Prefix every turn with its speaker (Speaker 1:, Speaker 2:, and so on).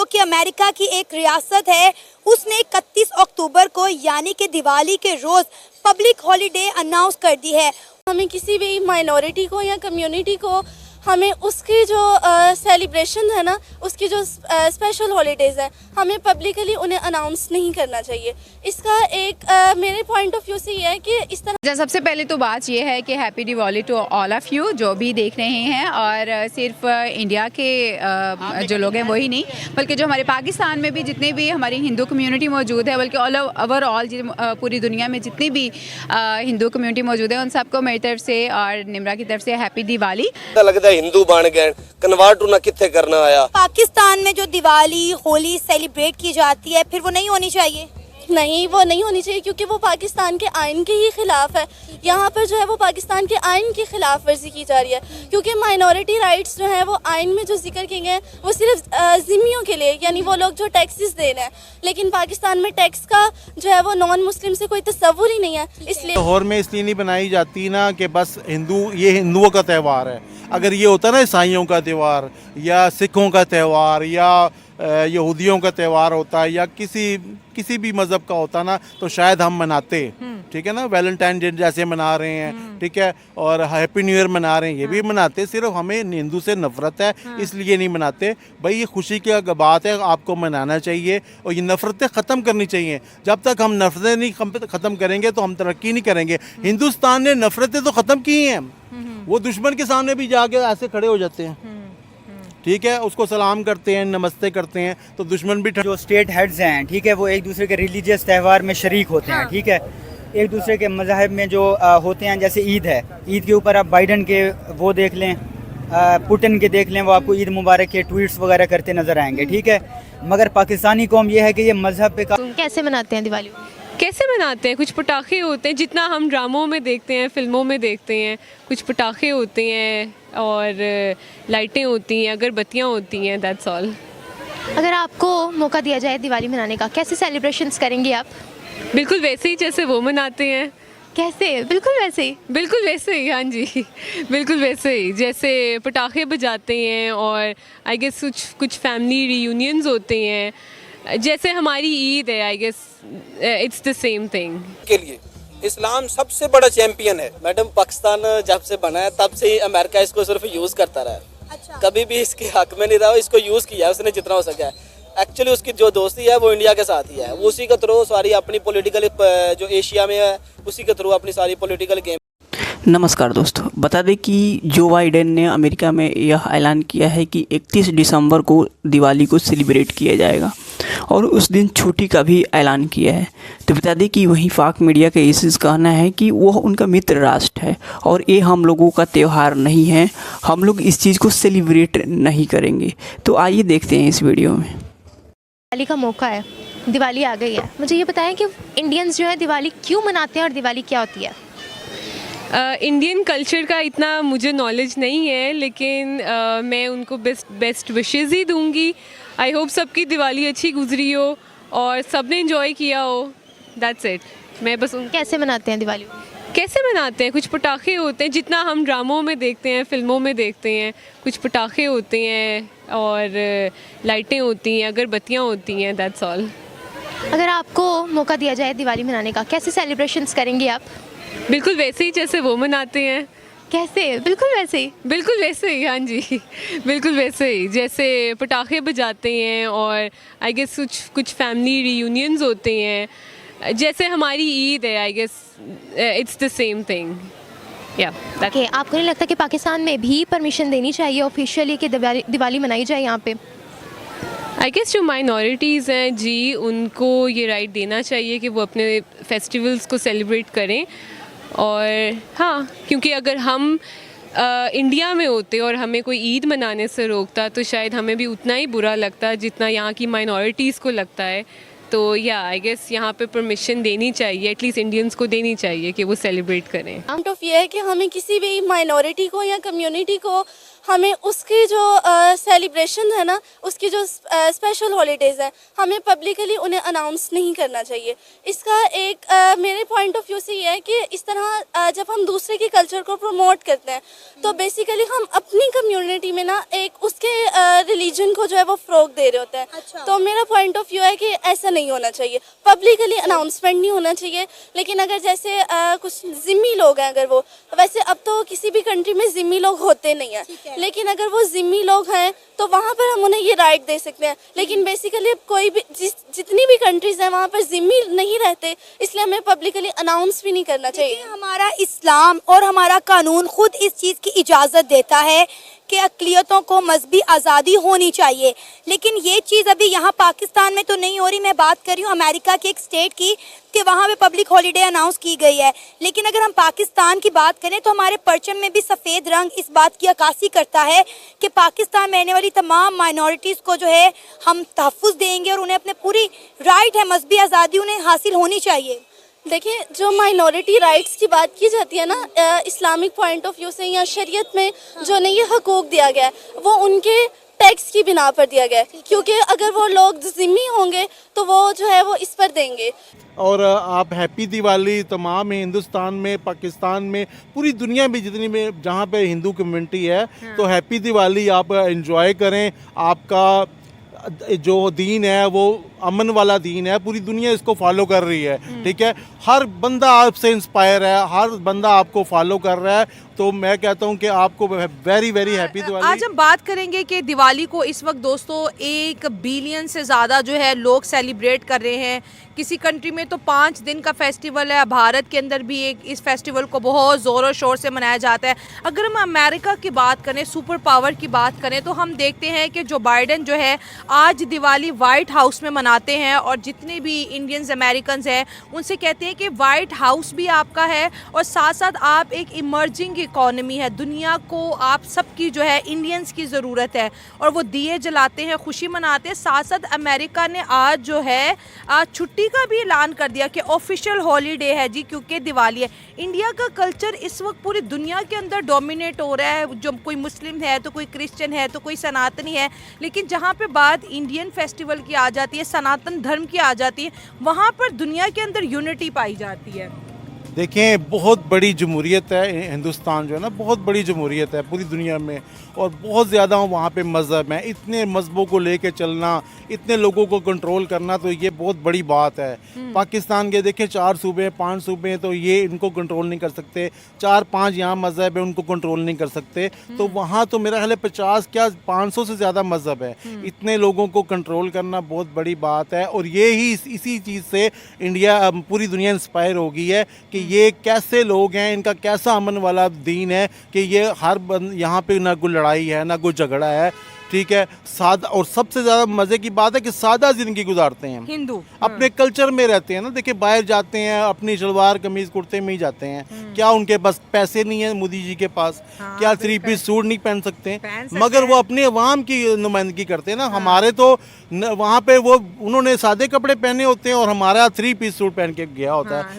Speaker 1: जो कि अमेरिका की एक रियासत है, उसने 31 अक्टूबर को यानी कि दिवाली के रोज़ पब्लिक हॉलीडे अनाउंस कर दी है।
Speaker 2: हमें किसी भी माइनॉरिटी को या कम्युनिटी को हमें उसकी जो सेलिब्रेशन है ना, उसकी जो स्पेशल हॉलीडेज़ हैं, हमें पब्लिकली उन्हें अनाउंस नहीं करना चाहिए। इसका एक मेरे पॉइंट ऑफ व्यू से ये है कि इस तरह
Speaker 3: सबसे पहले तो बात ये है कि happy Diwali to all of you जो भी देख रहे हैं, और सिर्फ इंडिया के जो लोग हैं वही नहीं, बल्कि जो हमारे पाकिस्तान में भी जितने भी हमारी हिंदू कम्युनिटी मौजूद है, बल्कि ओवरऑल पूरी दुनिया में जितनी भी हिंदू कम्युनिटी मौजूद है, उन सबको मेरी तरफ से और निम्रा की तरफ से हैप्पी दिवाली।
Speaker 4: लगता है हिंदू बन गए, कन्वर्ट होना कितने करना आया।
Speaker 1: पाकिस्तान में जो दिवाली होली सेलिब्रेट की जाती है, फिर वो नहीं होनी चाहिए?
Speaker 2: नहीं, वो नहीं होनी चाहिए क्योंकि वो पाकिस्तान के आइन के ही खिलाफ है। यहाँ पर जो है वो पाकिस्तान के आइन की खिलाफ वर्जी की जा रही है, क्योंकि माइनॉरिटी राइट्स जो है वो आइन में जो जिक्र किए गए हैं वो सिर्फ ज़िम्मियों के लिए, यानी वो लोग जो टैक्सेस दे रहे हैं, लेकिन पाकिस्तान में टैक्स का जो है वो नॉन मुस्लिम से कोई तस्वुर ही नहीं है। इसलिए
Speaker 5: लाहौर में इसलिए नहीं बनाई जाती ना कि बस ये हिंदुओं का त्यौहार है। अगर ये होता ना ईसाइयों का त्यौहार या सिखों का त्यौहार या यहूदियों का त्यौहार होता है या किसी भी मज़हब का होता ना, तो शायद हम मनाते। ठीक है ना, वैलेंटाइन डे जैसे मना रहे हैं, ठीक है, और हैप्पी न्यू ईयर मना रहे हैं, ये भी मनाते। सिर्फ हमें हिंदू से नफरत है, इसलिए नहीं मनाते। भाई ये खुशी की बात है, आपको मनाना चाहिए और ये नफरतें ख़त्म करनी चाहिए। जब तक हम नफरतें नहीं ख़त्म करेंगे तो हम तरक्की नहीं करेंगे। हिंदुस्तान ने नफरतें तो ख़त्म की हैं, वो दुश्मन के सामने भी जाके ऐसे खड़े हो जाते हैं, ठीक है, उसको सलाम करते हैं, नमस्ते करते हैं, तो दुश्मन भी
Speaker 6: जो स्टेट हेड्स हैं, ठीक है, वो एक दूसरे के रिलीजियस त्यौहार में शरीक होते हैं, ठीक है, एक दूसरे के मज़ाहब में जो होते हैं, जैसे ईद है, ईद के ऊपर आप बाइडन के वो देख लें, पुतिन के देख लें, वो आपको ईद मुबारक के ट्वीट्स वगैरह करते नज़र आएंगे, ठीक है। मगर पाकिस्तानी कौम ये है कि ये मज़हब पे
Speaker 7: कैसे मनाते हैं दिवाली?
Speaker 8: कैसे मनाते हैं? कुछ पटाखे होते हैं, जितना हम ड्रामों में देखते हैं, फिल्मों में देखते हैं, कुछ पटाखे होते हैं और लाइटें होती हैं, अगरबत्तियाँ होती हैं, दैट्स ऑल।
Speaker 7: अगर आपको मौका दिया जाए दिवाली मनाने का, कैसे सेलिब्रेशंस करेंगे आप?
Speaker 8: बिल्कुल वैसे ही जैसे वो मनाते हैं।
Speaker 7: कैसे? बिल्कुल वैसे ही?
Speaker 8: बिल्कुल वैसे ही, हाँ जी, बिल्कुल वैसे ही, जैसे पटाखे बजाते हैं और आई गेस कुछ फैमिली रियूनियंस होते हैं, जैसे हमारी ईद है, I guess it's the same thing.
Speaker 4: के लिए इस्लाम सबसे बड़ा चैंपियन है मैडम। पाकिस्तान जब से बना है तब से ही अमेरिका इसको सिर्फ यूज़ करता रहा है।
Speaker 1: अच्छा।
Speaker 4: कभी भी इसके हक में नहीं रहा, इसको यूज़ किया है उसने जितना हो सका है। एक्चुअली उसकी जो दोस्ती है वो इंडिया के साथ ही है, वो उसी के थ्रू सारी अपनी पॉलिटिकल जो एशिया में है उसी के थ्रू अपनी सारी पॉलिटिकल गेम।
Speaker 9: नमस्कार दोस्तों, बता दें कि जो बाइडेन ने अमेरिका में यह ऐलान किया है कि 31 दिसंबर को दिवाली को सेलिब्रेट किया जाएगा और उस दिन छुट्टी का भी ऐलान किया है। तो बता दें कि वहीं पाक मीडिया का इस कहना है कि वह उनका मित्र राष्ट्र है और ये हम लोगों का त्यौहार नहीं है, हम लोग इस चीज़ को सेलिब्रेट नहीं करेंगे। तो आइए देखते हैं इस वीडियो में।
Speaker 7: दिवाली का मौका है, दिवाली आ गई है, मुझे ये बताएं कि इंडियंस जो है दिवाली क्यों मनाते हैं और दिवाली क्या होती है?
Speaker 8: इंडियन कल्चर का इतना मुझे नॉलेज नहीं है, लेकिन मैं उनको बेस्ट विशेज़ ही दूंगी। आई होप सबकी दिवाली अच्छी गुजरी हो और सब ने इन्जॉय किया हो, दैट्स इट। मैं बस
Speaker 7: कैसे मनाते हैं दिवाली?
Speaker 8: कैसे मनाते हैं? कुछ पटाखे होते हैं, जितना हम ड्रामों में देखते हैं, फिल्मों में देखते हैं, कुछ पटाखे होते हैं और लाइटें होती हैं, अगरबत्तियाँ होती हैं, दैट्स ऑल।
Speaker 7: अगर आपको मौका दिया जाए दिवाली मनाने का, कैसे सेलिब्रेशंस करेंगे आप?
Speaker 8: बिल्कुल वैसे ही जैसे वो मनाते हैं।
Speaker 7: कैसे? बिल्कुल वैसे ही?
Speaker 8: बिल्कुल वैसे ही, हाँ जी, बिल्कुल वैसे ही, जैसे पटाखे बजाते हैं और आई गेस कुछ फैमिली रियूनियंस होते हैं, जैसे हमारी ईद है, I guess it's the same thing. या
Speaker 7: ओके, आपको नहीं लगता कि पाकिस्तान में भी परमिशन देनी चाहिए ऑफिशियली कि दिवाली मनाई जाए यहाँ पे?
Speaker 8: आई गेस जो माइनॉरिटीज़ हैं जी, उनको ये राइट देना चाहिए कि वो अपने फेस्टिवल्स को सेलिब्रेट करें। और हाँ, क्योंकि अगर हम इंडिया में होते और हमें कोई ईद मनाने से रोकता तो शायद हमें भी उतना ही बुरा लगता जितना यहाँ की माइनॉरिटीज़ को लगता है। तो या आई गेस यहाँ पे परमिशन देनी चाहिए, एटलीस्ट इंडियंस को देनी चाहिए कि वो सेलिब्रेट करें।
Speaker 2: पॉइंट ऑफ ये है कि हमें किसी भी माइनॉरिटी को या कम्युनिटी को हमें उसकी जो सेलिब्रेशन है ना, उसकी जो स्पेशल हॉलीडेज़ हैं, हमें पब्लिकली उन्हें अनाउंस नहीं करना चाहिए। इसका एक मेरे पॉइंट ऑफ व्यू से ये है कि इस तरह जब हम दूसरे के कल्चर को प्रमोट करते हैं तो बेसिकली हम अपनी कम्युनिटी में ना एक उसके रिलीजन को जो है वो फ़रोग दे रहे होते हैं।
Speaker 1: अच्छा।
Speaker 2: तो मेरा पॉइंट ऑफ व्यू है कि ऐसा नहीं होना चाहिए, पब्लिकली अनाउंसमेंट नहीं होना चाहिए। लेकिन अगर जैसे कुछ ज़िम्मी लोग हैं, अगर वो, वैसे अब तो किसी भी कंट्री में ज़िम्मी लोग होते नहीं हैं, लेकिन अगर वो ज़िम्मी लोग हैं तो वहाँ पर हम उन्हें ये राइट दे सकते हैं। लेकिन बेसिकली कोई भी जितनी भी कंट्रीज़ हैं वहाँ पर ज़िम्मी नहीं रहते, इसलिए हमें पब्लिकली अनाउंस भी नहीं करना चाहिए।
Speaker 1: हमारा इस्लाम और हमारा कानून खुद इस चीज़ की इजाज़त देता है कि अक़लियतों को मजहबी आज़ादी होनी चाहिए, लेकिन ये चीज़ अभी यहाँ पाकिस्तान में तो नहीं हो रही। मैं बात कर रही हूँ अमेरिका के एक स्टेट की कि वहाँ पे पब्लिक हॉलीडे अनाउंस की गई है। लेकिन अगर हम पाकिस्तान की बात करें तो हमारे परचम में भी सफ़ेद रंग इस बात की अक्कासी करता है कि पाकिस्तान में रहने वाली तमाम माइनॉरिटीज़ को जो है हम तहफ़्फ़ुज़ देंगे और उन्हें अपने पूरी राइट है, मजहबी आज़ादी उन्हें हासिल होनी चाहिए।
Speaker 2: देखिए, जो माइनॉरिटी राइट्स की बात की जाती है ना इस्लामिक पॉइंट ऑफ व्यू से या शरीयत में जो नहीं ये हकूक़ दिया गया है वो उनके टैक्स की बिना पर दिया गया है, क्योंकि अगर वो लोग ज़िम्मी होंगे तो वो जो है वो इस पर देंगे।
Speaker 5: और आप हैप्पी दिवाली तमाम हिंदुस्तान में, पाकिस्तान में, पूरी दुनिया में जितनी में जहाँ पे हिंदू कम्युनिटी है तो हैप्पी दिवाली आप एंजॉय करें। आपका जो दीन है वो अमन वाला दीन है, पूरी दुनिया इसको फॉलो कर रही है, ठीक है। हर बंदा आपसे इंस्पायर है, हर बंदा आपको फॉलो कर रहा है, तो मैं कहता हूँ कि आपको वेरी वेरी हैप्पी दिवाली।
Speaker 10: आज हम बात करेंगे कि दिवाली को इस वक्त दोस्तों 1 बिलियन से ज़्यादा जो है लोग सेलिब्रेट कर रहे हैं। किसी कंट्री में तो 5 दिन का फेस्टिवल है, भारत के अंदर भी एक इस फेस्टिवल को बहुत ज़ोरों शोर से मनाया जाता है। अगर हम अमेरिका की बात करें, सुपर पावर की बात करें, तो हम देखते हैं कि जो बाइडेन जो है आज दिवाली वाइट हाउस में मनाते हैं और जितने भी इंडियंस अमेरिकन हैं उनसे कहते हैं कि वाइट हाउस भी आपका है और साथ साथ आप एक इमर्जिंग इकॉनमी है, दुनिया को आप सबकी जो है इंडियंस की ज़रूरत है, और वो दिए जलाते हैं, खुशी मनाते हैं। साथ साथ अमेरिका ने आज जो है आज छुट्टी का भी ऐलान कर दिया कि ऑफिशियल हॉलीडे है जी, क्योंकि दिवाली है। इंडिया का कल्चर इस वक्त पूरी दुनिया के अंदर डोमिनेट हो रहा है, जो कोई मुस्लिम है तो कोई क्रिश्चियन है तो कोई सनातनी है, लेकिन जहाँ पे बात इंडियन फेस्टिवल की आ जाती है, सनातन धर्म की आ जाती है, वहाँ पर दुनिया के अंदर यूनिटी पाई जाती है।
Speaker 5: देखें, बहुत बड़ी जमहूरियत है हिंदुस्तान जो है ना, बहुत बड़ी जमहूरियत है पूरी दुनिया में, और बहुत ज़्यादा वहाँ पे मज़हब है। इतने मज़हबों को लेके चलना, इतने लोगों को कंट्रोल करना, तो ये बहुत बड़ी बात है। पाकिस्तान के देखें 4 सूबे 5 सूबे, तो ये इनको कंट्रोल नहीं कर सकते। 4-5 यहाँ मज़हब है, उनको कंट्रोल नहीं कर सकते। तो वहाँ तो मेरा ख्याल है 50 क्या 500 से ज़्यादा मज़हब है। इतने लोगों को कंट्रोल करना बहुत बड़ी बात है, और ये ही इसी चीज़ से इंडिया, पूरी दुनिया इंस्पायर हो गई है कि ये कैसे लोग हैं, इनका कैसा अमन वाला दीन है कि ये यहाँ पे ना कोई लड़ाई है ना कोई झगड़ा है, ठीक है। सादा, और सबसे ज़्यादा मज़े की बात है कि सादा ज़िंदगी गुजारते हैं
Speaker 10: हिंदू,
Speaker 5: अपने कल्चर में रहते हैं ना। देखिए, बाहर जाते हैं अपनी शलवार कमीज़ कुर्ते में ही जाते हैं, क्या उनके पास पैसे नहीं है मोदी जी के पास? क्या 3 पीस सूट नहीं पहन सकते? मगर वो अपने अवाम की नुमाइंदगी करते हैं ना। हमारे तो वहाँ पे वो उन्होंने सादे कपड़े पहने होते हैं और हमारा 3 पीस सूट पहन के गया होता है।